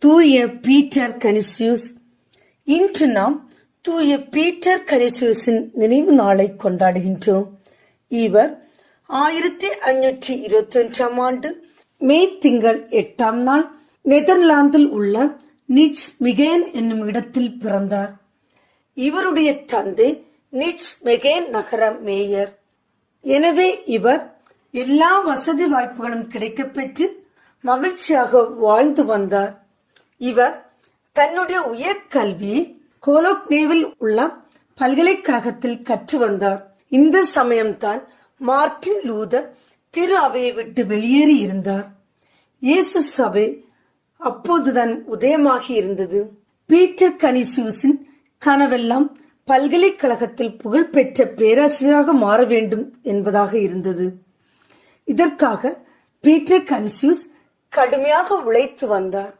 தூய பீட்டர் கனிசியூஸ். இன்று நாம் தூய பீட்டர் கனிசியூஸின் நினைவு நாளை கொண்டாடுகின்றோம். இவர் 1521 ஆண்டு மே திங்கள் 8ஆம் நாள் நெதர்லாந்தில் உள்ள நிட்ஸ்மிகேன் என்னும் இடத்தில் பிறந்தார். இவருடைய தந்தை நிட்ஸ்மிகேன் நகர மேயர். எனவே இவர் எல்லா வசதி வாய்ப்புகளும் கிடைக்கப்பெற்று மகிழ்ச்சியாக வாழ்ந்து வந்தார். இவர் தன்னுடைய உயர்கல்வியை கோலோக்னேவில் உள்ள பல்கலைக்கழகத்தில் கற்று வந்தார். இந்த சமயம்தான் மார்ட்டின் லூதர் திரு அவையை விட்டு வெளியேறி இருந்தார். இயேசு சபை அப்போதுதான் உதயமாகி இருந்தது. பீட்டர் கனிசியூஸின் கனவெல்லாம் பல்கலைக்கழகத்தில் புகழ்பெற்ற பேராசிரியராக மாற வேண்டும் என்பதாக இருந்தது. இதற்காக பீட்டர் கனிசியூஸ் கடுமையாக உழைத்து வந்தார்.